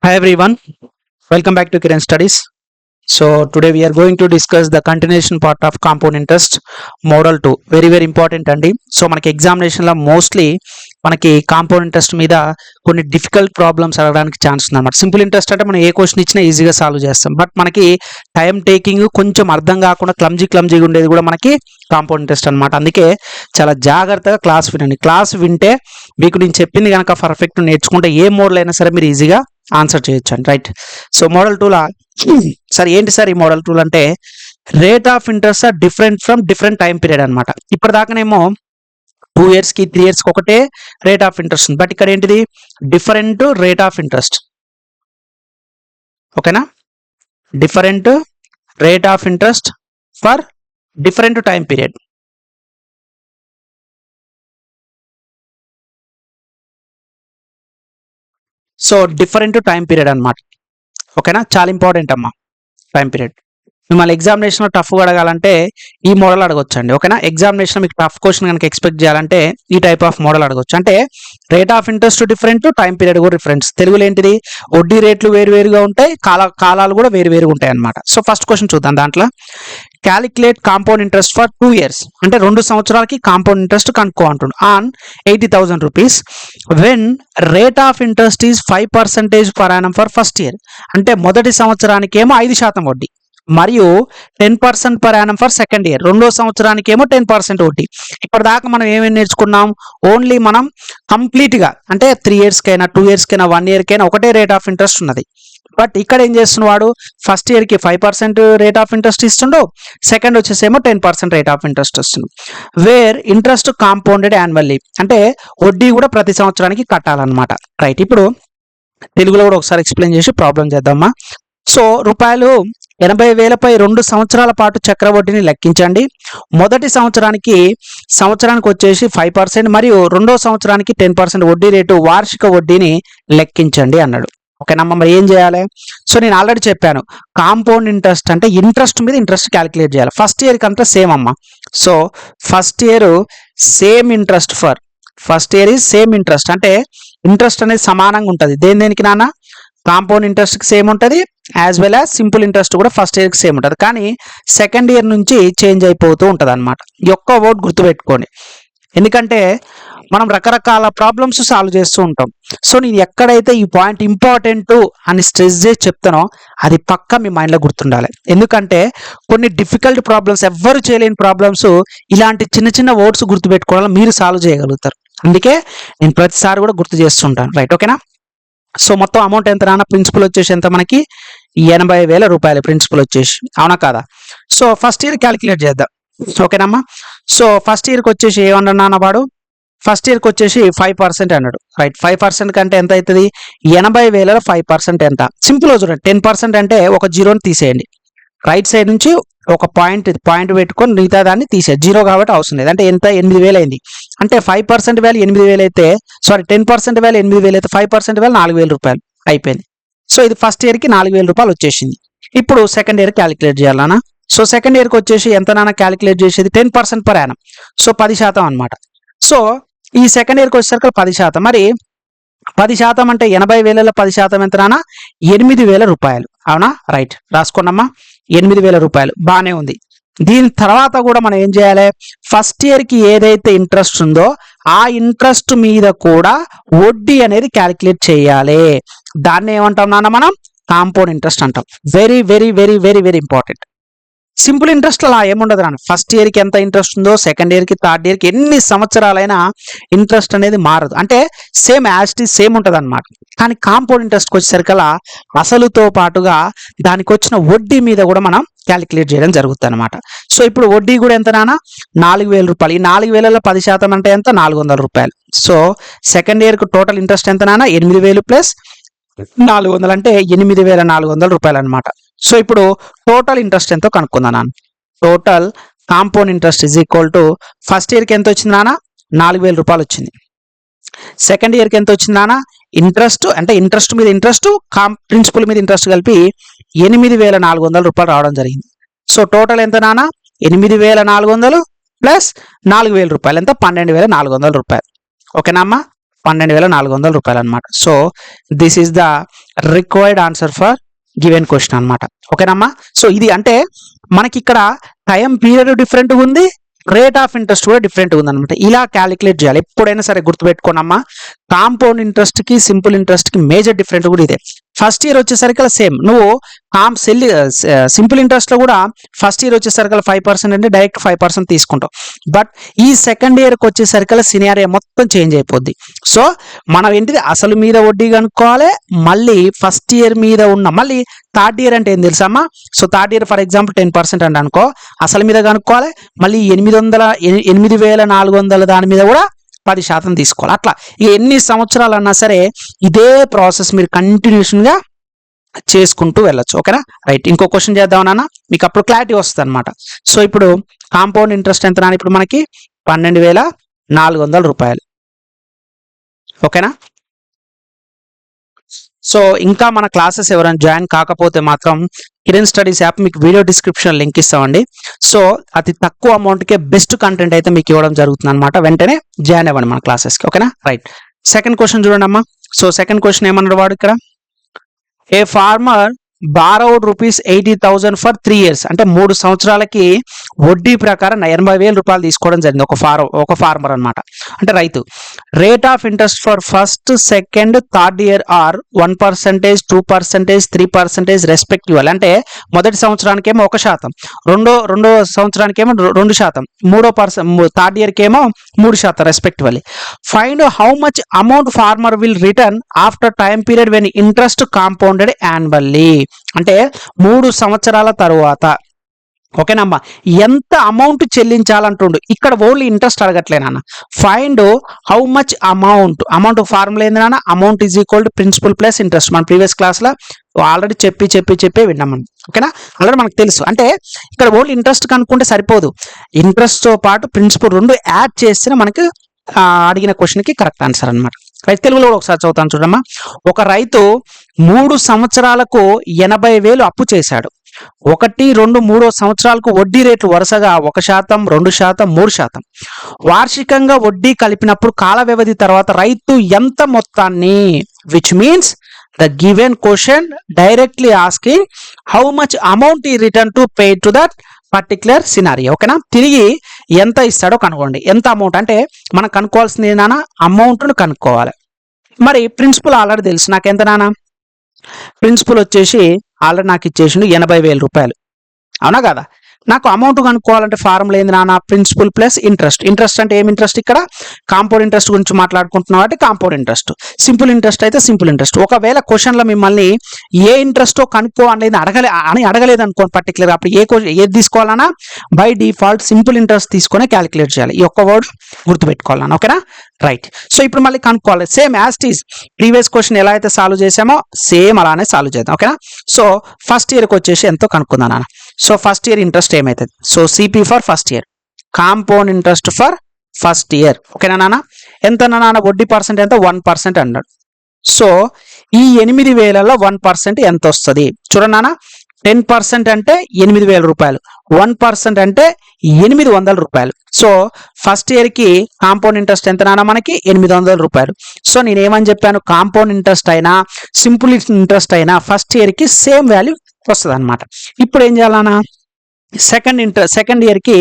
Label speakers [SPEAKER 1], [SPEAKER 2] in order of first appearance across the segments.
[SPEAKER 1] Hi everyone, welcome back to Kiran Studies. So today we are going to discuss the continuation part of compound interest model 2. Very important అండి. So మనకి examination లో mostly మనకి compound interest మీద కొన్ని difficult problems అడగడానికి chance ఉంది అన్నమాట. Simple interest అంటే మనం ఏ క్వశ్చన్ ఇచ్చినా ఈజీగా సాల్వ్ చేస్తాం. బట్ మనకి టైం టేకింగ్ కొంచెం అర్థం కాకుండా క్లమ్జీగా ఉండేది కూడా మనకి కాంపౌండ్ ఇంట్రెస్ట్ అనమాట. అందుకే చాలా జాగ్రత్తగా క్లాస్ వినండి. క్లాస్ వింటే మీకు నేను చెప్పింది కనుక పర్ఫెక్ట్ నేర్చుకుంటే ఏ మోడల్ అయినా సరే మీరు ఈజీగా ఆన్సర్ చేయొచ్చు అండి. రైట్. సో మోడల్ టూలా సార్ ఏంటి సార్ ఈ మోడల్ టూల్ అంటే rate of interest are different from different time period అనమాట. ఇప్పటిదాకానేమో 2 years కి 3 years కి ఒకటే రేట్ ఆఫ్ ఇంట్రెస్ట్ ఉంది. బట్ ఇక్కడ ఏంటిది డిఫరెంట్ రేట్ ఆఫ్ ఇంట్రెస్ట్. ఓకేనా, different rate of interest for different time period. So different time period అనమాట. ఓకేనా, చాలా ఇంపార్టెంట్ అమ్మా టైం పీరియడ్. మిమ్మల్ని ఎగ్జామినేషన్ టఫ్ అడగాలంటే ఈ మోడల్ అడగొచ్చు అండి. ఓకేనా, ఎగ్జామినేషన్ మీకు టఫ్ క్వశ్చన్ కనుక ఎక్స్పెక్ట్ చేయాలంటే ఈ టైప్ ఆఫ్ మోడల్ అడగొచ్చు. అంటే rate of interest different, time period కూడా డిఫరెంట్. తెలుగులో ఏంటిది వడ్డీ రేట్లు వేరువేరుగా ఉంటాయి, కాలాలు కూడా వేరువేరుగా ఉంటాయి అనమాట. సో ఫస్ట్ క్వశ్చన్ చూద్దాం. దాంట్లో calculate compound interest for 2 years అంటే 2 సంవత్సరాలకి కాంపౌండ్ ఇంట్రెస్ట్ కనుక్కో అంటుండు. On 80,000 rupees when rate of interest is 5% per annum for first year. అంటే మొదటి సంవత్సరానికి ఏమో 5% వడ్డీ మరియు 10% per annum for second year. రెండో సంవత్సరానికి ఏమో 10% వడ్డీ. ఇప్పటిదాకా మనం ఏమేమి నేర్చుకున్నాం? ఓన్లీ మనం కంప్లీట్ గా అంటే 3 years కైనా 2 years కైనా 1 year కైనా ఒకటే రేట్ ఆఫ్ ఇంట్రెస్ట్ ఉన్నది. బట్ ఇక్కడ ఏం చేస్తున్నాడు, ఫస్ట్ ఇయర్ కి 5% రేట్ ఆఫ్ ఇంట్రెస్ట్ ఇస్తుండో, సెకండ్ వచ్చేసేమో 10% రేట్ ఆఫ్ ఇంట్రెస్ట్ వస్తుంది. వేర్ ఇంట్రెస్ట్ కాంపౌండెడ్ యాన్యువల్లీ అంటే వడ్డీ కూడా ప్రతి సంవత్సరానికి కట్టాలన్నమాట. రైట్. ఇప్పుడు తెలుగులో కూడా ఒకసారి ఎక్స్ప్లెయిన్ చేసి ప్రాబ్లం చేద్దామా. సో రూపాయలు 80,000పై 2 సంవత్సరాల పాటు చక్రవడ్డీని లెక్కించండి. మొదటి సంవత్సరానికి వచ్చేసి 5% మరియు రెండో సంవత్సరానికి 10% వడ్డీ రేటు వార్షిక వడ్డీని లెక్కించండి అన్నాడు. ఓకేనమ్మా, మరి ఏం చేయాలి? సో నేను ఆల్రెడీ చెప్పాను, కాంపౌండ్ ఇంట్రెస్ట్ అంటే ఇంట్రెస్ట్ మీద ఇంట్రెస్ట్ క్యాలిక్యులేట్ చేయాలి. ఫస్ట్ ఇయర్కి అంతా సేమ్ అమ్మా. So first year same interest for first year is same interest అంటే ఇంట్రెస్ట్ అనేది సమానంగా ఉంటుంది. దేనికి నాన్న? కాంపౌండ్ ఇంట్రెస్ట్కి సేమ్ ఉంటుంది, as well as simple interest కూడా ఫస్ట్ ఇయర్కి సేమ్ ఉంటుంది. కానీ సెకండ్ ఇయర్ నుంచి చేంజ్ అయిపోతూ ఉంటుంది అనమాట. ఈ ఒక్క వర్డ్ గుర్తుపెట్టుకోండి, ఎందుకంటే మనం రకరకాల ప్రాబ్లమ్స్ సాల్వ్ చేస్తూ ఉంటాం. సో నేను ఎక్కడైతే ఈ పాయింట్ ఇంపార్టెంట్ అని స్ట్రెస్ చేసి చెప్తానో అది పక్కా మీ మైండ్లో గుర్తుండాలి. ఎందుకంటే కొన్ని డిఫికల్ట్ ప్రాబ్లమ్స్, ఎవ్వరు చేయలేని ప్రాబ్లమ్స్ ఇలాంటి చిన్న వర్డ్స్ గుర్తుపెట్టుకోవడం మీరు సాల్వ్ చేయగలుగుతారు. అందుకే నేను ప్రతిసారి కూడా గుర్తు చేస్తుంటాను. రైట్. ఓకేనా. సో మొత్తం అమౌంట్ ఎంత నాన్న? ప్రిన్సిపల్ వచ్చేసి ఎంత మనకి? 80,000 రూపాయలు ప్రిన్సిపల్ వచ్చేసి, అవునా కాదా? సో ఫస్ట్ ఇయర్ క్యాలిక్యులేట్ చేద్దాం. ఓకేనమ్మా. సో ఫస్ట్ ఇయర్కి వచ్చేసి ఏమన్నా నాన్న వాడు? ఫస్ట్ ఇయర్కి వచ్చేసి 5% అన్నాడు. రైట్. 5% కంటే ఎంత అవుతుంది? 80,000లో 5% ఎంత? సింపుల్గా చూడండి, 10% అంటే ఒక జీరోని తీసేయండి. రైట్ సైడ్ నుంచి ఒక పాయింట్ పెట్టుకొని మిగతా దాన్ని తీసేది. జీరో కాబట్టి అవసరం లేదు. అంటే ఎంత? 8,000 అయింది. అంటే 5% వాల్యూ 8,000 అయితే, సారీ 10% వాల్యూ 8,000 అయితే 5% వాల్యూ 4,000 రూపాయలు అయిపోయింది. సో ఇది ఫస్ట్ ఇయర్కి 4,000 రూపాయలు వచ్చేసింది. ఇప్పుడు సెకండ్ ఇయర్ క్యాలిక్యులేట్ చేయాలన్నా. సో సెకండ్ ఇయర్కి వచ్చేసి ఎంత నాన్న క్యాలిక్యులేట్ చేసేది? 10% పర్ యానం. సో 10% అనమాట. సో ఈ సెకండ్ ఇయర్కి వచ్చేసరికి 10%. మరి 10% అంటే 80,000లో 10% ఎంత నాన్న? 8,000 రూపాయలు. అవునా? రైట్. రాసుకోండమ్మా, 8,000 రూపాయలు. బాగానే ఉంది. దీని తర్వాత కూడా మనం ఏం చేయాలి? ఫస్ట్ ఇయర్కి ఏదైతే ఇంట్రెస్ట్ ఉందో ఆ ఇంట్రెస్ట్ మీద కూడా వడ్డీ అనేది క్యాలిక్యులేట్ చేయాలి. దాన్ని ఏమంటాం నాన్న? మనం కాంపౌండ్ ఇంట్రెస్ట్ అంటాం. Very very very very very important. Simple interest అలా ఏముండదు నాన్న. ఫస్ట్ ఇయర్కి ఎంత ఇంట్రెస్ట్ ఉందో సెకండ్ ఇయర్కి, థర్డ్ ఇయర్కి, ఎన్ని సంవత్సరాలైనా ఇంట్రెస్ట్ అనేది మారదు. అంటే same as it is same ఉంటుంది అనమాట. కానీ కాంపౌండ్ ఇంట్రెస్ట్కి వచ్చేసరికల్లా అసలుతో పాటుగా దానికి వచ్చిన వడ్డీ మీద కూడా మనం క్యాలిక్యులేట్ చేయడం జరుగుతుంది అనమాట. సో ఇప్పుడు వడ్డీ కూడా ఎంత నాన్న? 4,000 రూపాయలు. ఈ 4,000లో 10% అంటే ఎంత? 400 రూపాయలు. సో సెకండ్ ఇయర్కి టోటల్ ఇంట్రెస్ట్ ఎంత నాన్న? 8,000 ప్లస్ 400 అంటే 8,400 రూపాయలు అనమాట. సో ఇప్పుడు టోటల్ ఇంట్రెస్ట్ ఎంతో కనుక్కుందా నాన్న. Total compound interest is equal to first ఇయర్కి ఎంత వచ్చింది నాన్న? 4,000 రూపాయలు వచ్చింది. సెకండ్ ఇయర్కి ఎంత వచ్చింది నాన్న? ఇంట్రెస్ట్ అంటే ఇంట్రెస్ట్ మీద ఇంట్రెస్ట్, ప్రిన్సిపల్ మీద ఇంట్రెస్ట్ కలిపి 8,400 రూపాయలు రావడం జరిగింది. సో టోటల్ ఎంత నాన్న? 8,400 ప్లస్ 4,000 రూపాయలు ఎంత? 12,400 రూపాయలు. ఓకేనా అమ్మా? 12,400 రూపాయలు అనమాట. So this is the required answer for given question అనమాట. ఓకేనమ్మా. సో ఇది అంటే మనకి ఇక్కడ టైం పీరియడ్ డిఫరెంట్గా ఉంది, రేట్ ఆఫ్ ఇంట్రెస్ట్ కూడా డిఫరెంట్ ఉంది అనమాట. ఇలా క్యాలిక్యులేట్ చేయాలి. ఎప్పుడైనా సరే గుర్తుపెట్టుకోనమ్మా, కాంపౌండ్ ఇంట్రెస్ట్ కి సింపుల్ ఇంట్రెస్ట్ కి మేజర్ డిఫరెంట్ కూడా ఇదే. ఫస్ట్ ఇయర్ వచ్చేసరికి సేమ్, నువ్వు సింపుల్ ఇంట్రెస్ట్ లో కూడా ఫస్ట్ ఇయర్ వచ్చేసరికి 5% అంటే డైరెక్ట్ 5% తీసుకుంటావు. బట్ ఈ సెకండ్ ఇయర్కి వచ్చేసరికి సినారియో మొత్తం చేంజ్ అయిపోద్ది. సో మనం ఏంటిది అసలు మీద వడ్డీ కనుక్కోవాలి, మళ్ళీ ఫస్ట్ ఇయర్ మీద ఉన్న మళ్ళీ థర్డ్ ఇయర్ అంటే ఏం తెలుసమ్మా. So third year for example 10% అంటే అనుకో, అసలు మీద కనుక్కోవాలి, మళ్ళీ 8,400 దాని మీద కూడా 10% తీసుకోవాలి. అట్లా ఎన్ని సంవత్సరాలు అన్నా సరే ఇదే ప్రాసెస్ మీరు కంటిన్యూషన్ గా చేసుకుంటూ వెళ్ళొచ్చు. ఓకేనా. రైట్. ఇంకో క్వశ్చన్ చేద్దాం నాన్న, మీకు అప్పుడు క్లారిటీ వస్తుంది అనమాట. సో ఇప్పుడు కాంపౌండ్ ఇంట్రెస్ట్ ఎంత నాన్న, ఇప్పుడు మనకి 12,400 రూపాయలు. ఓకేనా. సో ఇంకా మన క్లాసెస్ ఎవరైనా జాయిన్ కాకపోతే మాత్రం కిరణ్ స్టడీస్ యాప్ మీకు వీడియో డిస్క్రిప్షన్ లింక్ ఇస్తామండి. సో అతి తక్కువ అమౌంట్కే బెస్ట్ కంటెంట్ అయితే మీకు ఇవ్వడం జరుగుతుంది అనమాట. వెంటనే జాయిన్ అవ్వండి మన క్లాసెస్కి. ఓకేనా. రైట్. సెకండ్ క్వశ్చన్ చూడండి అమ్మా. సో సెకండ్ క్వశ్చన్ ఏమన్నాడు వాడు ఇక్కడ, a farmer borrowed ₹80,000 for 3 years, అంటే 3 సంవత్సరాలకి వడ్డీ ప్రకారం 80,000 రూపాయలు తీసుకోవడం జరిగింది ఒక ఫార్మర్ అనమాట, అంటే రైతు. Rate of interest for first, second, third year are 1%, 2%, 3% respective. అంటే మొదటి సంవత్సరానికేమో 1%, రెండో సంవత్సరానికేమో 2%, థర్డ్ ఇయర్కి ఏమో 3% respectively. Find how much amount farmer will return after time period when interest compounded annually. అంటే 3 సంవత్సరాల తరువాత ఓకేనమ్మా ఎంత అమౌంట్ చెల్లించాలంటుండు. ఇక్కడ ఓన్లీ ఇంట్రెస్ట్ అడగట్లేనా. Find how much amount formula ఏంది నాన్న, amount is equal to principal plus interest. మన ప్రీవియస్ క్లాస్ లో ఆల్రెడీ చెప్పి విన్నాం. ఓకేనా, ఆల్రెడీ మనకు తెలుసు. అంటే ఇక్కడ ఓన్లీ ఇంట్రెస్ట్ కనుక్కుంటే సరిపోదు, ఇంట్రెస్ట్ తో పాటు ప్రిన్సిపల్ 2 యాడ్ చేస్తే మనకి అడిగిన క్వశ్చన్ కి కరెక్ట్ ఆన్సర్ అనమాట. రైతు తెలుగులో ఒకసారి చదువుతాను చూడమ్మా. ఒక రైతు 3 సంవత్సరాలకు 80,000 అప్పు చేశాడు. 1, 2, 3 సంవత్సరాలకు వడ్డీ రేట్లు వరుసగా 1%, 2%, 3%. వార్షికంగా వడ్డీ కలిపినప్పుడు కాల వ్యవధి తర్వాత రైతు ఎంత మొత్తాన్ని, which means the given question directly asking how much amount ఈ return to pay to that particular scenario. ఓకేనా, తిరిగి ఎంత ఇస్తాడో కనుక్కోండి. ఎంత అమౌంట్ అంటే మనం కనుక్కోవాల్సింది నాన్న, అమౌంట్ను కనుక్కోవాలి. మరి ప్రిన్సిపల్ ఆల్రెడీ తెలుసు నాకు ఎంత నాన్న, ప్రిన్సిపల్ వచ్చేసి ఆల్రెడీ నాకు ఇచ్చేసిండు 80,000 రూపాయలు, అవునా కదా. నాకు అమౌంట్ కనుక్కోవాలంటే ఫార్ములా ఏంది నాన్న, ప్రిన్సిపల్ ప్లస్ ఇంట్రెస్ట్. ఇంట్రెస్ట్ అంటే ఏం ఇంట్రెస్ట్, ఇక్కడ కాంపౌండ్ ఇంట్రెస్ట్ గురించి మాట్లాడుకుంటున్నాం అంటే కాంపౌండ్ ఇంట్రెస్ట్, సింపుల్ ఇంట్రెస్ట్ అయితే సింపుల్ ఇంట్రెస్ట్. ఒకవేళ క్వశ్చన్లో మిమ్మల్ని ఏ ఇంట్రెస్టో కనుక్కో అనేది అడగలేదు అనుకోండి పర్టికులర్, అప్పుడు ఏది తీసుకోవాలన్నా బై డిఫాల్ట్ సింపుల్ ఇంట్రెస్ట్ తీసుకొని క్యాలిక్యులేట్ చేయాలి. ఈ ఒక్క వర్డ్ గుర్తుపెట్టుకోవాలన్నా. ఓకేనా, రైట్. సో ఇప్పుడు మళ్ళీ కనుక్కోవాలి, same as it is previous question ఎలా అయితే సాల్వ్ చేసామో సేమ్ అలానే సాల్వ్ చేద్దాం. ఓకేనా, సో ఫస్ట్ ఇయర్కి వచ్చేసి ఎంతో కనుక్కుందాం నాన్న. సో ఫస్ట్ ఇయర్ ఇంట్రెస్ట్ ఏమవుతుంది, so CP for first year, compound interest for first year. ఓకేనా నాన్న, ఎంత నాన్న, వడ్డీ పర్సెంట్ ఎంత, 1% అన్నాడు. సో ఈ 8,000లో 1% ఎంత వస్తుంది చూడండి నాన్న. 10% అంటే 8,000 రూపాయలు, 1% అంటే 800 రూపాయలు. సో ఫస్ట్ ఇయర్ కి కాంపౌండ్ ఇంట్రెస్ట్ ఎంత నాన్న, మనకి 800 రూపాయలు. సో నేనేమని చెప్పాను, కాంపౌండ్ ఇంట్రెస్ట్ అయినా సింపుల్ ఇంట్రెస్ట్ అయినా ఫస్ట్ ఇయర్ కి సేమ్ వాల్యూ వస్తుంది అనమాట. ఇప్పుడు ఏం చేయాలన్నా, సెకండ్ ఇయర్ కి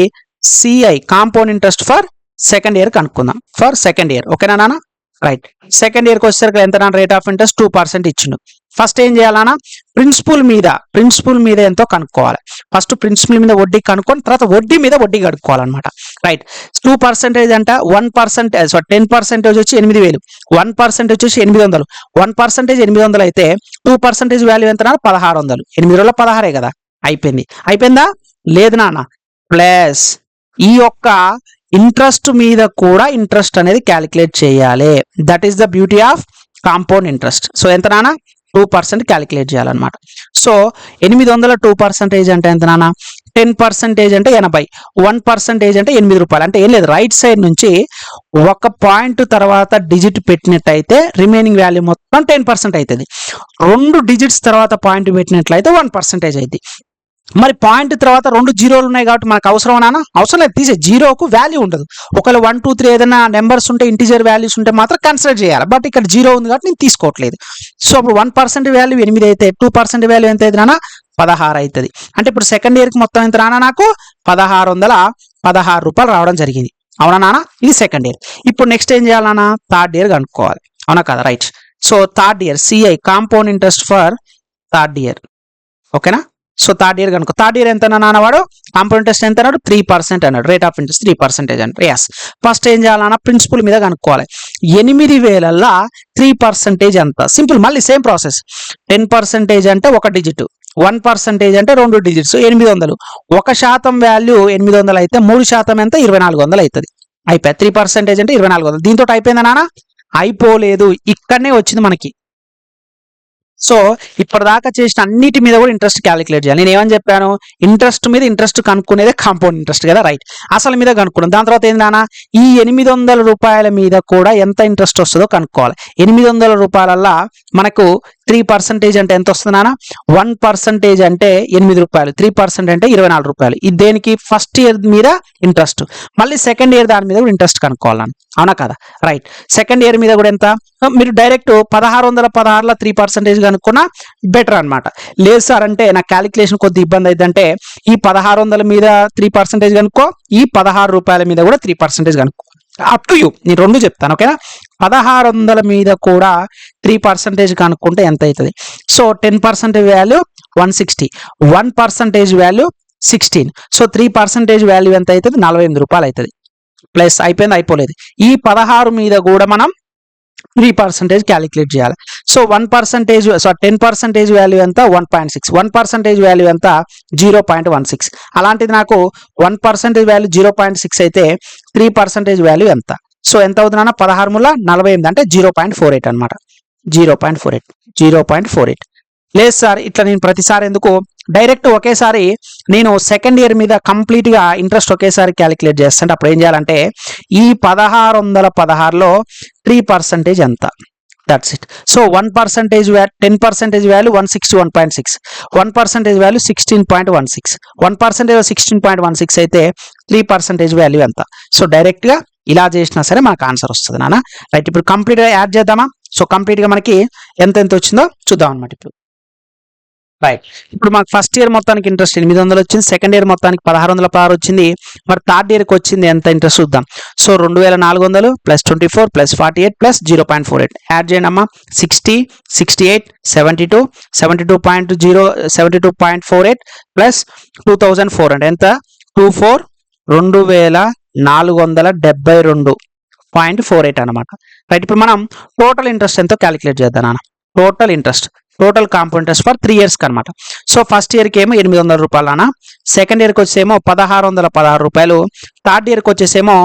[SPEAKER 1] CI compound interest for second year కనుక్కుందాం, ఫర్ సెకండ్ ఇయర్. ఓకేనా నాన్న, రైట్. సెకండ్ ఇయర్కి వచ్చేసరికి ఎంత నాన్న, రేట్ ఆఫ్ ఇంట్రెస్ట్ 2% ఇచ్చిండు. ఫస్ట్ ఏం చేయాలన్నా, ప్రిన్సిపల్ మీద ఎంతో కనుక్కోవాలి. ఫస్ట్ ప్రిన్సిపల్ మీద వడ్డీ కనుక్కొని తర్వాత వడ్డీ మీద వడ్డీ కనుక్కోవాలన్నమాట. రైట్. 2% అంట, 10% వచ్చి 8,000, 1% వచ్చేసి 800. 1% 800 అయితే 2% వాల్యూ ఎంత నాన్న, 1,600. 8 16 కదా, అయిపోయిందా లేదు నాన్న. ప్లస్ ఈ యొక్క ఇంట్రెస్ట్ మీద కూడా ఇంట్రెస్ట్ అనేది క్యాలిక్యులేట్ చేయాలి. That is the beauty of compound interest. So ఎంత నాన్న, 2% క్యాలిక్యులేట్ చేయాలన్నమాట. సో 800 2% అంటే ఎంత నాన్న, 10% అంటే 80, 1% అంటే 8 రూపాయలు. అంటే ఏం లేదు, రైట్ సైడ్ నుంచి ఒక పాయింట్ తర్వాత డిజిట్ పెట్టినట్టయితే రిమైనింగ్ వాల్యూ మొత్తం 10% అవుతుంది. 2 డిజిట్స్ తర్వాత పాయింట్ పెట్టినట్లయితే 1% అయింది. మరి పాయింట్ తర్వాత 2 జీరోలు ఉన్నాయి కాబట్టి మనకు అవసరమా? అవసరం లేదు, తీసే. జీరోకు వాల్యూ ఉండదు. ఒకవేళ 1 2 3 ఏదైనా నెంబర్స్ ఉంటే, ఇంటిజర్ వాల్యూస్ ఉంటే మాత్రం కన్సిడర్ చేయాలి. బట్ ఇక్కడ జీరో ఉంది కాబట్టి నేను తీసుకోవట్లేదు. సో అప్పుడు 1% వాల్యూ 8 అయితే 2% వాల్యూ ఎంత అయితే నాన్న 16 అవుతుంది. అంటే ఇప్పుడు సెకండ్ ఇయర్కి మొత్తం ఎంత నాన్న నాకు 1616 రూపాయలు రావడం జరిగింది. అవునా నాన్న? ఇది సెకండ్ ఇయర్. ఇప్పుడు నెక్స్ట్ ఏం చేయాలన్నా? థర్డ్ ఇయర్ కనుక్కోవాలి. అవునా కదా? Right. So third year CI compound interest for third year. ఓకేనా? సో థర్డ్ ఇయర్ కనుక థర్డ్ ఇయర్ ఎంత నాన్న? వాడు కాంపౌండ్ ఇంట్రెస్ట్ ఎంత అన్నాడు? 3% అన్నాడు. రేట్ ఆఫ్ ఇంట్రెస్ట్ 3% అన్నాడు. ఎస్. ఫస్ట్ ఏం చేయాలన్నా? ప్రిన్సిపల్ మీద కనుక్కోవాలి. 8,000ల్లో 3% ఎంత? సింపుల్. మళ్ళీ సేమ్ ప్రాసెస్. 10% అంటే 1 డిజిట్, 1% అంటే 2 డిజిట్స్, 800. 1% వాల్యూ 800 అయితే 3% ఎంత? 2400 అవుతుంది. అయిపోయి 3% అంటే 2400. దీంతో అయిపోయిందా నాన్న? అయిపోలేదు, ఇక్కడనే వచ్చింది మనకి. సో ఇప్పటిదాకా చేసిన అన్నిటి మీద కూడా ఇంట్రెస్ట్ క్యాలిక్యులేట్ చేయాలి. నేను ఏమని చెప్పాను? ఇంట్రెస్ట్ మీద ఇంట్రెస్ట్ కనుక్కునేదే కాంపౌండ్ ఇంట్రెస్ట్ కదా? రైట్. అసలు మీద కనుక్కున్నాం. దాని తర్వాత ఏంది నాన్న? ఈ 800 రూపాయల మీద కూడా ఎంత ఇంట్రెస్ట్ వస్తుందో కనుక్కోవాలి. 800 రూపాయలల్లో మనకు 3% అంటే ఎంత వస్తుంది నాన్న? 1% అంటే 8 రూపాయలు, 3% అంటే 24 రూపాయలు. ఇది దేనికి? ఫస్ట్ ఇయర్ మీద ఇంట్రెస్ట్. మళ్ళీ సెకండ్ ఇయర్ దాని మీద కూడా ఇంట్రెస్ట్ కనుక్కోవాలి నాన్న. అవునా కదా? రైట్. సెకండ్ ఇయర్ మీద కూడా ఎంత? మీరు డైరెక్ట్ 1616లో 3% కనుక్కున్నా బెటర్ అనమాట. లేదు సార్ అంటే నాకు క్యాలిక్యులేషన్ కొద్ది ఇబ్బంది అయిందంటే ఈ 1600 మీద 3% కనుక్కో, ఈ 16 రూపాయల మీద కూడా 3% కనుక్కో. Up to you. నేను రెండు చెప్తాను. ఓకేనా? 1600 మీద కూడా 3% కనుక్కుంటే ఎంత అవుతుంది? So 10% value 160, 1% value 16. So 3% value ఎంత అవుతుంది? 48 రూపాయలు అవుతుంది. ప్లస్ అయిపోయింది, అయిపోలేదు. ఈ 16 మీద కూడా మనం 3% క్యాలిక్యులేట్ చేయాలి. సో 10% వాల్యూ ఎంత? 1.6, 1% వాల్యూ ఎంత? 0.16. అలాంటిది నాకు 1% వాల్యూ 0.6 అయితే 3% వాల్యూ ఎంత? సో ఎంత అవుతుంది నాన్న? 16 ముల 48 అంటే 0.48 అనమాట. 0.48. లేదు సార్ ఇట్లా నేను ప్రతిసారి ఎందుకు, డైరెక్ట్ ఒకేసారి నేను సెకండ్ ఇయర్ మీద కంప్లీట్ గా ఇంట్రెస్ట్ ఒకేసారి క్యాలిక్యులేట్ చేస్తాను. అప్పుడు ఏం చేయాలంటే ఈ 1616లో 3% ఎంత? That's it. So 1% 10% value 161.6, 1% value 16.16, 1% 16.16 అయితే 3% వాల్యూ ఎంత? సో డైరెక్ట్ గా ఇలా చేసినా సరే మనకు ఆన్సర్ వస్తుంది నాన్న. రైట్. ఇప్పుడు కంప్లీట్ గా యాడ్ చేద్దామా? సో కంప్లీట్ గా మనకి ఎంత వచ్చిందో చూద్దాం అనమాట. ఇప్పుడు రైట్. ఇప్పుడు మాకు ఫస్ట్ ఇయర్ మొత్తానికి ఇంట్రెస్ట్ 800 వచ్చింది, సెకండ్ ఇయర్ మొత్తానికి 1616 వచ్చింది. మరి థర్డ్ ఇయర్కి వచ్చింది ఎంత ఇంట్రెస్ట్ చూద్దాం. So 2400 plus 24 plus 48 plus 0.48 add చేయండి అమ్మా. 60, 68, 72, 72.48 ప్లస్ 2400 ఎంత? 2472.48 అనమాట. రైట్. ఇప్పుడు మనం టోటల్ ఇంట్రెస్ట్ ఎంతో క్యాలిక్యులేట్ చేద్దాం నాన్న. Total interest, total compound interest for 3 years అనమాట. సో ఫస్ట్ ఇయర్కి ఏమో 800 రూపాయలు అన్న, సెకండ్ ఇయర్కి వచ్చేమో 1616 రూపాయలు, థర్డ్ ఇయర్కి వచ్చేసేమో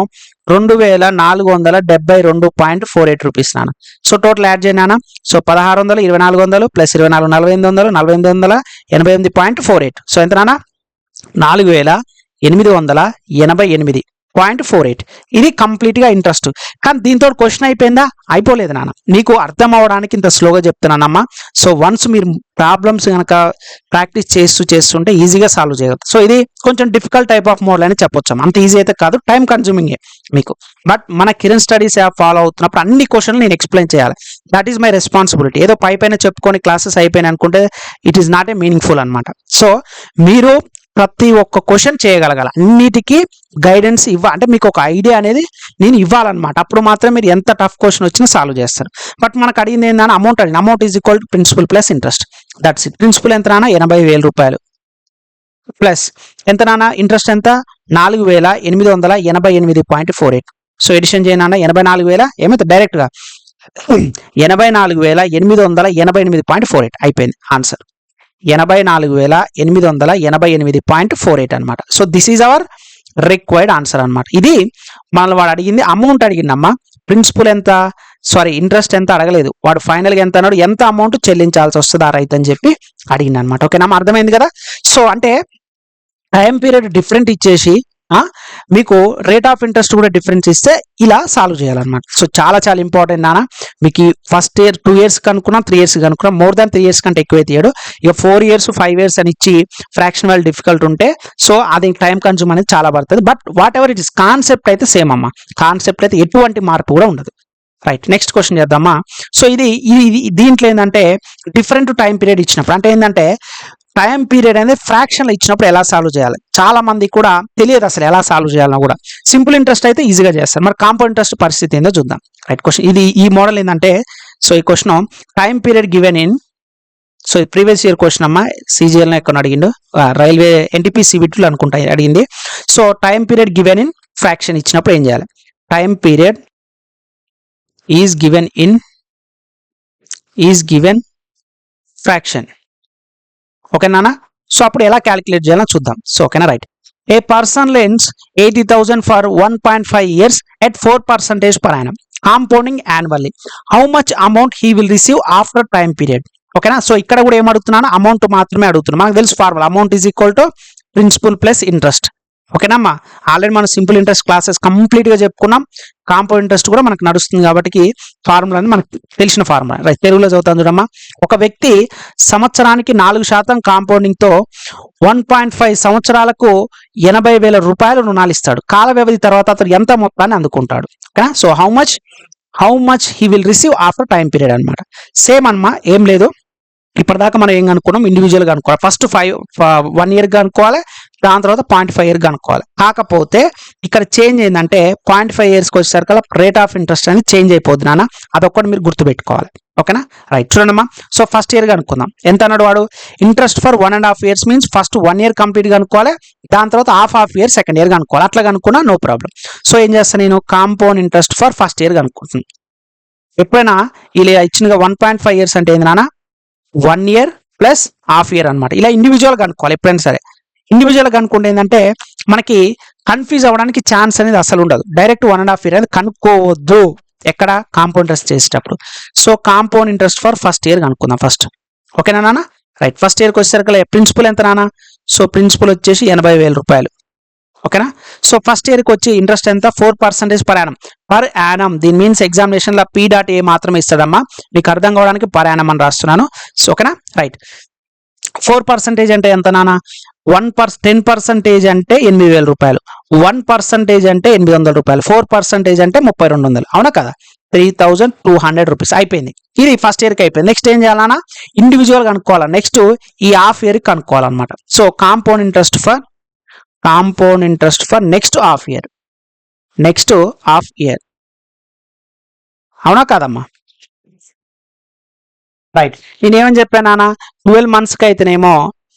[SPEAKER 1] 2472.48 రూపీస్ నాన్న. సో టోటల్ యాడ్ చేయనా? So 1600, 2400 plus 24 4800, 4888.48. సో ఎంత నాన్న? 4888.48. ఇది కంప్లీట్ గా ఇంట్రెస్ట్. కానీ దీంతో క్వశ్చన్ అయిపోయిందా? అయిపోలేదు నాన్న. మీకు అర్థం అవడానికి ఇంత స్లోగా చెప్తున్నానమ్మా. సో వన్స్ మీరు ప్రాబ్లమ్స్ కనుక ప్రాక్టీస్ చేస్తుంటే ఈజీగా సాల్వ్ చేయగలరు. సో ఇది కొంచెం డిఫికల్ట్ టైప్ ఆఫ్ మోడల్ అని చెప్పొచ్చు. అంత ఈజీ అయితే కాదు, టైం కన్జ్యూమింగే మీకు. బట్ మన కిరణ్ స్టడీస్ యాప్ ఫాలో అవుతున్నప్పుడు అన్ని క్వశ్చన్లు నేను ఎక్స్ప్లెయిన్ చేయాలి. That is my responsibility. ఏదో పైన చెప్పుకొని క్లాసెస్ అయిపోయినాయి అనుకుంటే it is not a meaningful అనమాట. సో మీరు ప్రతి ఒక్క క్వశ్చన్ చేయగలగాలి, అన్నిటికీ గైడెన్స్ అంటే మీకు ఒక ఐడియా అనేది నేను ఇవ్వాలన్నమాట. అప్పుడు మాత్రం మీరు ఎంత టఫ్ క్వశ్చన్ వచ్చినా సాల్వ్ చేస్తారు. బట్ మనకు అడిగింది ఏంటన్నా? అమౌంట్ అడిగింది. Amount is equal to principal plus interest. That's it. Principal ఎంత నాన్న? 80,000 రూపాయలు ప్లస్ ఎంత నాన్న? ఇంట్రెస్ట్ ఎంత? 4888.48. సో ఎడిషన్ చేయనా? 84,000 ఏమైతే డైరెక్ట్ గా 84,888.48 అయిపోయింది ఆన్సర్. 84,888.48 అనమాట. So this is our required answer అనమాట. ఇది మనల్ని వాడు అడిగింది, అమౌంట్ అడిగిందమ్మా. ప్రిన్సిపల్ ఎంత, సారీ ఇంట్రెస్ట్ ఎంత అడగలేదు. వాడు ఫైనల్గా ఎంత అన్నాడు? ఎంత అమౌంట్ చెల్లించాల్సి వస్తుంది ఆ రైతు అని చెప్పి అడిగింది అనమాట. ఓకేనా? అర్థమైంది కదా? సో అంటే టైం పీరియడ్ డిఫరెంట్ ఇచ్చేసి మీకు రేట్ ఆఫ్ ఇంట్రెస్ట్ కూడా డిఫరెన్స్ ఇస్తే ఇలా సాల్వ్ చేయాలన్నమాట. సో చాలా చాలా ఇంపార్టెంట్ నాన్న. మీకు ఫస్ట్ ఇయర్ 2 years కనుక్కున్నాం, 3 years కనుక్కున్నాం, మోర్ దాన్ 3 years కంటే ఎక్కువ తీయడు. ఇక 4 years 5 years అని ఇచ్చి ఫ్రాక్షన్ వాల్యూ డిఫికల్ట్ ఉంటే సో అది టైం కన్జ్యూమ్ అనేది చాలా పడుతుంది. But what ever it is concept అయితే సేమ్ అమ్మా. కాన్సెప్ట్ అయితే ఎటువంటి మార్పు కూడా ఉండదు. రైట్, నెక్స్ట్ క్వశ్చన్ చేద్దామా. సో ఇది దీంట్లో ఏంటంటే డిఫరెంట్ టైం పీరియడ్ ఇచ్చినప్పుడు అంటే ఏంటంటే టైం పీరియడ్ అనేది ఫ్రాక్షన్లో ఇచ్చినప్పుడు ఎలా సాల్వ్ చేయాలి చాలా మందికి కూడా తెలియదు అసలు ఎలా సాల్వ్ చేయాలన్నా కూడా. సింపుల్ ఇంట్రెస్ట్ అయితే ఈజీగా చేస్తారు, మరి కాంపౌండ్ ఇంట్రెస్ట్ పరిస్థితి ఏందో చూద్దాం. రైట్, క్వశ్చన్ ఈ మోడల్ ఏంటంటే సో ఈ question time period given in so previous year question అమ్మా. సిజిఎల్ ఎక్కడ అడిగిండు, రైల్వే ఎన్టీపీసీ విట్లు అనుకుంటా అడిగింది. So time period given in fraction ఇచ్చినప్పుడు ఏం చేయాలి. Time period is given fraction. Okay నాన్న. సో అప్పుడు ఎలా క్యాలిక్యులేట్ చేయాలో చూద్దాం. సో ఓకేనా. Right, A person lens 80,000 for 1.5 years at 4% per annum compounding annually. How much amount he will receive after time period. ఓకేనా. సో ఇక్కడ కూడా ఏం అడుగుతున్నాను, అమౌంట్ మాత్రమే అడుగుతున్నాను. మనకు తెలుసు formula, amount is equal to principal plus interest. ఓకేనమ్మా. ఆల్రెడీ మనం సింపుల్ ఇంట్రెస్ట్ క్లాసెస్ కంప్లీట్గా చెప్పుకున్నాం. కాంపౌండ్ ఇంట్రెస్ట్ కూడా మనకు నడుస్తుంది కాబట్టి ఫార్ములా అని మనకు తెలిసిన ఫార్ములా. రైట్, తెలుగులో చదువుతాను చూడమ్మా. ఒక వ్యక్తి సంవత్సరానికి 4% కాంపౌండింగ్తో 1.5 సంవత్సరాలకు 80,000 రూపాయలు రుణాలు ఇస్తాడు. కాల వ్యవధి తర్వాత అతను ఎంత మొత్తాన్ని అందుకుంటాడు. ఓకేనా. So how much he will receive after time period అనమాట. సేమ్ అమ్మా, ఏం లేదు. ఇప్పటిదాకా మనం ఏం కనుక్కున్నాం, ఇండివిజువల్గా అనుకోవాలి. ఫస్ట్ 1 year కనుక్కోవాలి, దాని తర్వాత 0.5 year కనుక్కోవాలి. కాకపోతే ఇక్కడ చేంజ్ ఏంటంటే 0.5 yearsకి వచ్చేసరికి రేట్ ఆఫ్ ఇంట్రెస్ట్ అనేది చేంజ్ అయిపోద్ది నాన్న. అదొక్కటి మీరు గుర్తుపెట్టుకోవాలి. ఓకేనా. రైట్, చూడండమ్మా. సో ఫస్ట్ ఇయర్ కనుక్కుందాం. ఎంత అన్నాడు వాడు, interest for 1.5 years means first 1 year complete కనుక్కోవాలి, దాని తర్వాత హాఫ్ ఇయర్ సెకండ్ ఇయర్ కనుక్కోవాలి. అట్లా కనుక్కున్నా నో ప్రాబ్లం. సో ఏం చేస్తాను నేను, compound interest for first year కనుక్కుంటున్నాను. ఎప్పుడైనా ఇలా ఇచ్చినగా 1.5 years అంటే ఏంది నాన్న, 1 year ప్లస్ హాఫ్ ఇయర్ అనమాట. ఇలా ఇండివిజువల్ కనుక్కోవాలి ఎప్పుడైనా సరే. ఇండివిజువల్ కనుక్కుంటే ఏంటంటే మనకి కన్ఫ్యూజ్ అవ్వడానికి ఛాన్స్ అనేది అసలు ఉండదు. డైరెక్ట్ 1.5 year అనేది కనుక్కోవద్దు ఎక్కడ, కాంపౌండ్ ఇంట్రెస్ట్ చేసేటప్పుడు. So compound interest for first year కనుక్కుందాం ఫస్ట్. ఓకేనా నాన్న. రైట్, ఫస్ట్ ఇయర్కి వచ్చేసరికి ప్రిన్సిపల్ ఎంత నాన్న, సో ప్రిన్సిపల్ వచ్చేసి 80,000 రూపాయలు. ఓకేనా. సో ఫస్ట్ ఇయర్కి వచ్చి ఇంట్రెస్ట్ ఎంత, 4% పర్ యానం. దీని మీన్స్ ఎగ్జామినేషన్ లో P.A మాత్రమే ఇస్తాడమ్మా. మీకు అర్థం కావడానికి పర్ యానం అని రాస్తున్నాను. సో ఓకేనా. రైట్, 4% అంటే ఎంత నాన్న, 10% అంటే 8,000 రూపాయలు, 1% అంటే 800 రూపాయలు, 4% అంటే 3,200. అవునా కదా, 3,200 రూపీస్ అయిపోయింది. ఇది ఫస్ట్ ఇయర్కి అయిపోయింది. నెక్స్ట్ ఏం చేయాలన్నా, ఇండివిజువల్ కనుక్కోవాలి. నెక్స్ట్ ఈ హాఫ్ ఇయర్కి కనుక్కోవాలన్నమాట. So compound interest for next half year. అవునా కాదమ్మా. రైట్, నేనేమని చెప్పాను నాన్న, 12 monthsకి అయితేనేమో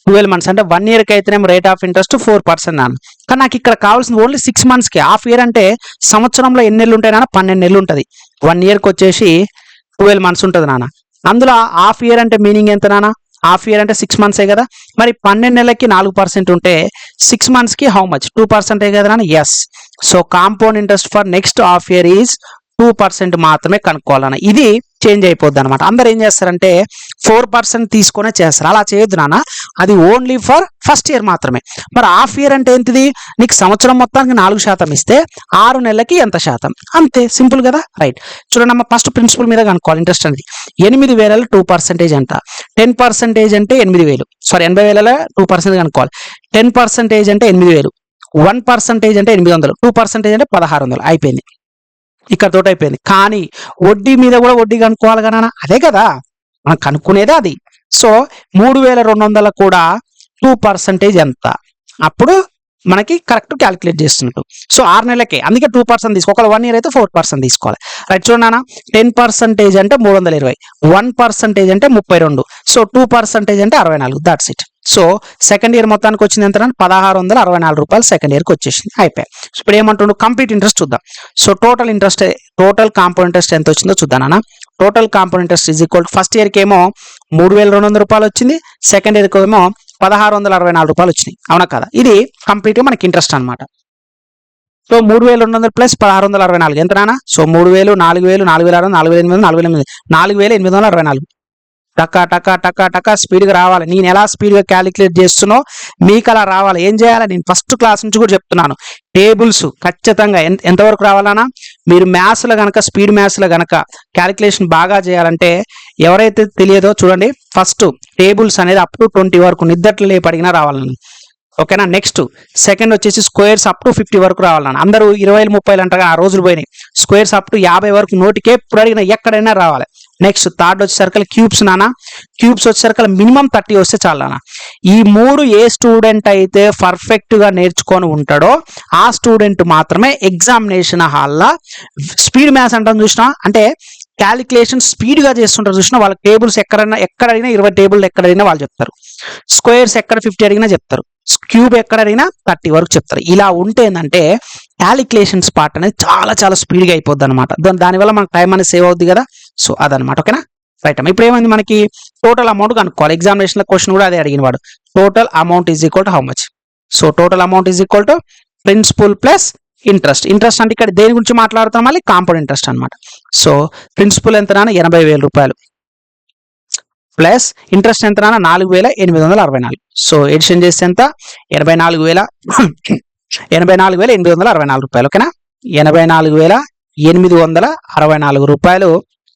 [SPEAKER 1] 12 months అంటే 1 yearకి అయితేనేమో రేట్ ఆఫ్ ఇంట్రెస్ట్ 4% నాన్న. కానీ నాకు ఇక్కడ కావాల్సింది ఓన్లీ 6 monthsకి. హాఫ్ ఇయర్ అంటే సంవత్సరంలో ఎన్ని నెలలు ఉంటాయి నాన్న, 12 నెలలు ఉంటుంది. 1 yearకి వచ్చేసి 12 months ఉంటుంది నాన్న. అందులో హాఫ్ ఇయర్ అంటే మీనింగ్ ఎంత నాన్న, హాఫ్ ఇయర్ అంటే 6 months కదా. మరి 12 నెలలకి 4% ఉంటే 6 monthsకి హౌ మచ్, 2% కదా నాన్న. Yes. So compound interest for next half year is 2% మాత్రమే కనుక్కోవాలన్న. ఇది చేంజ్ అయిపోద్ది అనమాట. అందరు ఏం చేస్తారంటే 4% తీసుకునే చేస్తారు. అలా చేయొద్దు నాన్న, అది ఓన్లీ ఫర్ ఫస్ట్ ఇయర్ మాత్రమే. మరి హాఫ్ ఇయర్ అంటే ఏంటిది, నీకు సంవత్సరం మొత్తానికి 4% ఇస్తే 6 నెలలకి ఎంత శాతం, అంతే సింపుల్ కదా. రైట్, చూడండి అమ్మ, ఫస్ట్ ప్రిన్సిపల్ మీద కనుక్కోవాలి. ఇంట్రెస్ట్ అనేది 8,000 2% ఎంత, 10% అంటే 8,000, సారీ 80,000 2% కనుక్కోవాలి. 10% అంటే 8,000, 1% అంటే 800, 2% అంటే 1,600. అయిపోయింది, ఇక్కడ తోట అయిపోయింది. కానీ వడ్డీ మీద కూడా వడ్డీ కనుక్కోవాలి కదా, అదే కదా మనం కనుక్కునేది అది. సో 3,200 కూడా 2% ఎంత, అప్పుడు మనకి కరెక్ట్ క్యాలిక్యులేట్ చేస్తున్నట్టు. సో 6 నెలలకే, అందుకే 2% తీసుకోవాలి. ఒకవేళ 1 year అయితే 4% తీసుకోవాలి. రైట్, చూడన్నా, 10% అంటే 320, 1% అంటే 32, సో 2% అంటే 64. That's it. So second year మొత్తానికి వచ్చింది ఎంత, 1,664 రూపాయలు సెకండ్ ఇయర్కి వచ్చేసింది. అయిపోయాయి. ఇప్పుడు ఏమంటుండు, కంప్లీట్ ఇంట్రెస్ట్ చూద్దాం. సో టోటల్ కాంపౌండ్ ఇంట్రెస్ట్ ఎంత వచ్చిందో చూద్దాం అన్న. Total compound interest is equal to first ఇయర్కి ఏమో 3,200 రూపాయలు వచ్చింది, సెకండ్ ఇయర్కి ఏమో 1,664 రూపాయలు వచ్చినాయి. అవునా కదా, ఇది కంప్లీట్గా మనకి ఇంట్రెస్ట్ అనమాట. సో 3,200 ప్లస్ 1,664 ఎంత నాన్న, సో 3,000 4,000 4,600 4,800 4,800 4,864 టకా టకా టకా టకా స్పీడ్గా రావాలి. నేను ఎలా స్పీడ్గా క్యాలిక్యులేట్ చేస్తున్నో మీకు అలా రావాలి. ఏం చేయాలి, నేను ఫస్ట్ క్లాస్ నుంచి కూడా చెప్తున్నాను, టేబుల్స్ ఖచ్చితంగా ఎంతవరకు రావాలన్నా, మీరు మ్యాథ్స్లో కనుక స్పీడ్ మ్యాథ్స్లో కనుక క్యాలిక్యులేషన్ బాగా చేయాలంటే ఎవరైతే తెలియదో చూడండి, ఫస్ట్ టేబుల్స్ అనేది అప్ టు 20 వరకు నిద్దట్లు లేపి అడిగినా రావాలని. ఓకేనా. నెక్స్ట్ సెకండ్ వచ్చేసి స్క్వేర్స్ అప్ టు 50 వరకు రావాలన్న. అందరూ 20, 30 అంటారు, ఆ రోజులు పోయినాయి. స్క్వేర్స్ అప్ టు 50 వరకు నోటికి ఎప్పుడు అడిగినా ఎక్కడైనా రావాలి. నెక్స్ట్ థర్డ్ వచ్చేసరికి క్యూబ్స్ నానా, క్యూబ్స్ వచ్చేసరికి మినిమం 30 వస్తే చాలు నాన్న. ఈ 3 ఏ స్టూడెంట్ అయితే పర్ఫెక్ట్గా నేర్చుకొని ఉంటాడో ఆ స్టూడెంట్ మాత్రమే ఎగ్జామినేషన్ హాల్లో స్పీడ్ మ్యాథ్స్ అంటాం చూసినా, అంటే క్యాలిక్యులేషన్ స్పీడ్గా చేస్తుంటారు చూసినా, వాళ్ళ టేబుల్స్ ఎక్కడ అడిగినా 20 టేబుల్ ఎక్కడ అడిగినా వాళ్ళు చెప్తారు. స్క్వేర్స్ ఎక్కడ 50 అడిగినా చెప్తారు. క్యూబ్ ఎక్కడ అడిగినా 30 వరకు చెప్తారు. ఇలా ఉంటే ఏంటంటే క్యాలిక్యులేషన్స్ పార్ట్ అనేది చాలా చాలా స్పీడ్గా అయిపోద్ది అనమాట. దానివల్ల మనకు టైం అనేది సేవ్ అవుద్ది కదా. సో అదనమాట. ఓకేనా. రైట్ అమ్మ. ఇప్పుడు ఏమైంది, మనకి టోటల్ అమౌంట్ కనుక్కోవాలి. ఎగ్జామినేషన్లో క్వశ్చన్ కూడా అదే అడిగిన వాడు, total amount is equal to how much. So total amount is equal to principal plus interest. ఇంట్రెస్ట్ అంటే ఇక్కడ దేని గురించి మాట్లాడుతాం, మళ్ళీ కాంపౌండ్ ఇంట్రెస్ట్ అనమాట. సో ప్రిన్సిపల్ ఎంత నాన్న, 80,000 రూపాయలు ప్లస్ ఇంట్రెస్ట్ ఎంత నాన్న, 4,864. సో ఎడిషన్ చేస్తే ఎంత, 84,864 రూపాయలు. ఓకేనా. 84,864 రూపాయలు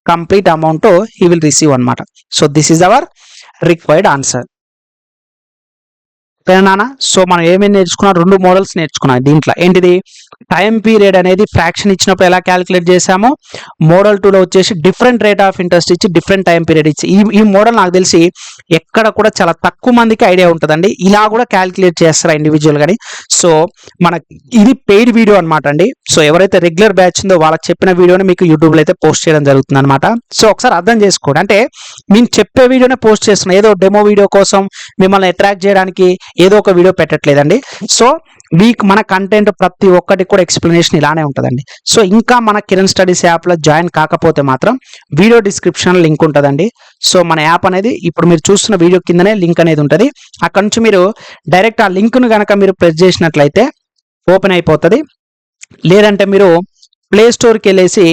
[SPEAKER 1] complete amount he will receive అనమాట. So this is our required answer. నాన్న. సో మనం ఏమేమి నేర్చుకున్నాం, 2 మోడల్స్ నేర్చుకున్నాం. దీంట్లో ఏంటిది, టైం పీరియడ్ అనేది ఫ్రాక్షన్ ఇచ్చినప్పుడు ఎలా క్యాలిక్యులేట్ చేసామో, మోడల్ 2లో వచ్చేసి డిఫరెంట్ రేట్ ఆఫ్ ఇంట్రెస్ట్ ఇచ్చి డిఫరెంట్ టైం పీరియడ్ ఇచ్చి, ఈ మోడల్ నాకు తెలిసి ఎక్కడ కూడా చాలా తక్కువ మందికి ఐడియా ఉంటుందండి. ఇలా కూడా క్యాలిక్యులేట్ చేస్తారా ఇండివిజువల్ గానీ. సో మనకి ఇది పెయిడ్ వీడియో అనమాట అండి. సో ఎవరైతే రెగ్యులర్ బ్యాచ్ ఉందో వాళ్ళకి చెప్పిన వీడియోని మీకు యూట్యూబ్లో అయితే పోస్ట్ చేయడం జరుగుతుంది అనమాట. సో ఒకసారి అర్థం చేసుకోండి, అంటే నేను చెప్పే వీడియోనే పోస్ట్ చేస్తున్నా, ఏదో డెమో వీడియో కోసం మిమ్మల్ని అట్రాక్ట్ చేయడానికి ఏదో ఒక వీడియో పెట్టట్లేదండి. సో మీకు మన కంటెంట్ ప్రతి ఒక్కటి కూడా ఎక్స్ప్లెనేషన్ ఇలానే ఉంటుందండి. సో ఇంకా మన కిరణ్ స్టడీస్ యాప్లో జాయిన్ కాకపోతే మాత్రం వీడియో డిస్క్రిప్షన్ లింక్ ఉంటుందండి. సో మన యాప్ అనేది ఇప్పుడు మీరు చూస్తున్న వీడియో కిందనే లింక్ అనేది ఉంటుంది. అక్కడ నుంచి మీరు డైరెక్ట్ ఆ లింక్ను కనుక మీరు ప్రెస్ చేసినట్లయితే ఓపెన్ అయిపోతుంది. లేదంటే మీరు ప్లే స్టోర్కి వెళ్ళేసి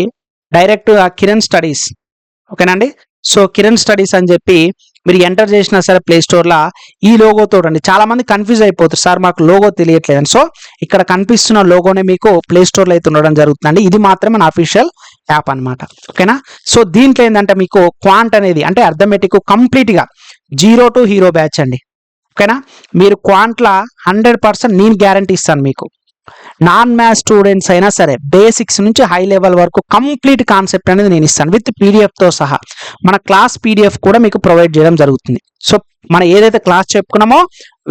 [SPEAKER 1] డైరెక్ట్ ఆ కిరణ్ స్టడీస్, ఓకేనండి. సో కిరణ్ స్టడీస్ అని చెప్పి మీరు ఎంటర్ చేసినా సరే ప్లే స్టోర్లో ఈ లోగోతో రండి. చాలా మంది కన్ఫ్యూజ్ అయిపోతారు, సార్ మాకు లోగో తెలియట్లేదని. సో ఇక్కడ కనిపిస్తున్న లోగోనే మీకు ప్లే స్టోర్లో అయితే ఉండడం జరుగుతుందండి. ఇది మాత్రమే మన అఫీషియల్ యాప్ అనమాట. ఓకేనా. సో దీంట్లో ఏంటంటే మీకు క్వాంట్ అనేది అంటే అర్థమెటిక్ కంప్లీట్గా 0 to హీరో బ్యాచ్ అండి. ఓకేనా. మీరు క్వాంట్లా 100% నేను గ్యారంటీ ఇస్తాను మీకు. నాన్ మ్యాథ్స్ స్టూడెంట్స్ అయినా సరే బేసిక్స్ నుంచి హై లెవెల్ వరకు కంప్లీట్ కాన్సెప్ట్ అనేది నేను ఇస్తాను విత్ పీడిఎఫ్తో సహా. మన క్లాస్ పీడిఎఫ్ కూడా మీకు ప్రొవైడ్ చేయడం జరుగుతుంది. సో మనం ఏదైతే క్లాస్ చెప్పుకున్నామో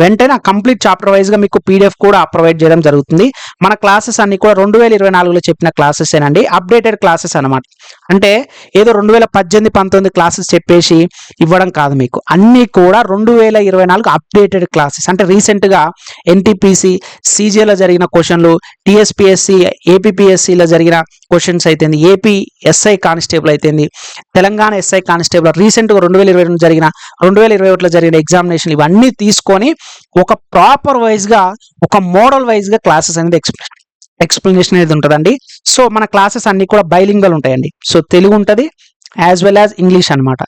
[SPEAKER 1] వెంటనే కంప్లీట్ చాప్టర్ వైజ్గా మీకు పీడిఎఫ్ కూడా ప్రొవైడ్ చేయడం జరుగుతుంది. మన క్లాసెస్ అన్ని కూడా 2024లో చెప్పిన క్లాసెస్ ఏనండి, అప్డేటెడ్ క్లాసెస్ అనమాట. అంటే ఏదో 2018, 19 క్లాసెస్ చెప్పేసి ఇవ్వడం కాదు, మీకు అన్నీ కూడా 2024 అప్డేటెడ్ క్లాసెస్. అంటే రీసెంట్గా ఎన్టీపీసీ, సీజీలో జరిగిన క్వశ్చన్లు, టీఎస్పీఎస్సీ, ఏపీపీఎస్సీలో జరిగిన క్వశ్చన్స్ అయితేంది, ఏపీ ఎస్ఐ కానిస్టేబుల్ అయితేంది, తెలంగాణ ఎస్ఐ కానిస్టేబుల్, రీసెంట్గా 2022 జరిగిన 2021లో జరిగిన ఎగ్జామినేషన్, ఇవన్నీ తీసుకొని ఒక ప్రాపర్ వైజ్గా ఒక మోడల్ వైజ్గా క్లాసెస్ అనేది ఎక్స్ప్లెనేషన్ అనేది ఉంటుందండి. సో మన క్లాసెస్ అన్ని కూడా బైలింగల్ ఉంటాయండి. సో తెలుగు ఉంటుంది యాజ్ వెల్ యాజ్ ఇంగ్లీష్ అనమాట.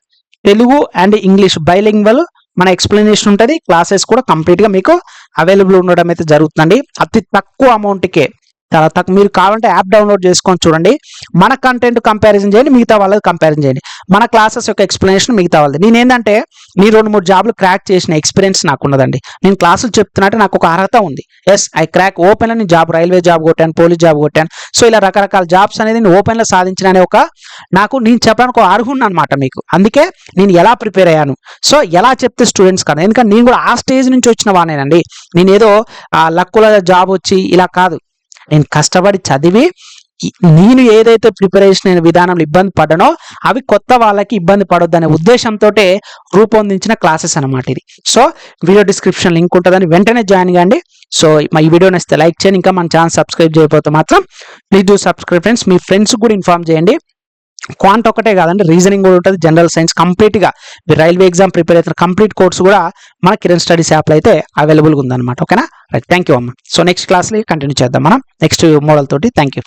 [SPEAKER 1] తెలుగు అండ్ ఇంగ్లీష్ బైలింగల్ మన ఎక్స్ప్లెనేషన్ ఉంటుంది. క్లాసెస్ కూడా కంప్లీట్గా మీకు అవైలబుల్ ఉండడం అయితే జరుగుతుందండి. అతి తక్కువ అమౌంట్కే చాలా తక్కువ. మీరు కావాలంటే యాప్ డౌన్లోడ్ చేసుకొని చూడండి. మన కంటెంట్ కంపారిజన్ చేయండి, మిగతా వాళ్ళది కంపారిజన్ చేయండి. మన క్లాసెస్ యొక్క ఎక్స్ప్లెనేషన్ మిగతా వాళ్ళది. నేను ఏంటంటే నీ 2-3 జాబ్లు క్రాక్ చేసిన ఎక్స్పీరియన్స్ నాకు ఉన్నదండి. నేను క్లాసులు చెప్తున్నట్టు నాకు ఒక అర్హత ఉంది. ఎస్ ఐ క్రాక్ ఓపెన్లో నేను జాబ్, రైల్వే జాబ్ కొట్టాను, పోలీస్ జాబ్ కొట్టాను. సో ఇలా రకరకాల జాబ్స్ అనేది నేను ఓపెన్లో సాధించిన అనే నేను చెప్పడానికి ఒక అర్హున్నా అనమాట మీకు. అందుకే నేను ఎలా ప్రిపేర్ అయ్యాను, సో ఎలా చెప్తే స్టూడెంట్స్ కదా, ఎందుకంటే నేను కూడా ఆ స్టేజ్ నుంచి వచ్చిన వానేనండి. నేను ఏదో లక్కుల జాబ్ వచ్చి ఇలా కాదు, నేను కష్టపడి చదివి నేను ఏదైతే ప్రిపరేషన్ విధానంలో ఇబ్బంది పడ్డానో అవి కొత్త వాళ్ళకి ఇబ్బంది పడొద్దనే ఉద్దేశంతో రూపొందించిన క్లాసెస్ అనమాట ఇది. సో వీడియో డిస్క్రిప్షన్ లింక్ ఉంటుందని వెంటనే జాయిన్ కాండి. సో మా ఈ వీడియో నచ్చితే లైక్ చేయండి. ఇంకా మన ఛానల్ సబ్స్క్రైబ్ చేయకపోతే మాత్రం please do subscribe friends. Me friends కూడా ఇన్ఫార్మ్ చేయండి. క్వాంట్ ఒకటే కాదండి, రీజనింగ్ కూడా ఉంటుంది, జనరల్ సైన్స్ కంప్లీట్గా మీరు రైల్వే ఎగ్జామ్ ప్రిపేర్ అవుతున్న కంప్లీట్ కోర్స్ కూడా మన కిరణ్ స్టడీస్ యాప్లో అయితే అవైలబుల్గా ఉందన్నమాట. ఓకేనా. రైట్, థ్యాంక్ యూ అమ్మ. సో నెక్స్ట్ క్లాస్లో కంటిన్యూ చేద్దాం మనం నెక్స్ట్ మోడల్ తోటి. Thank you.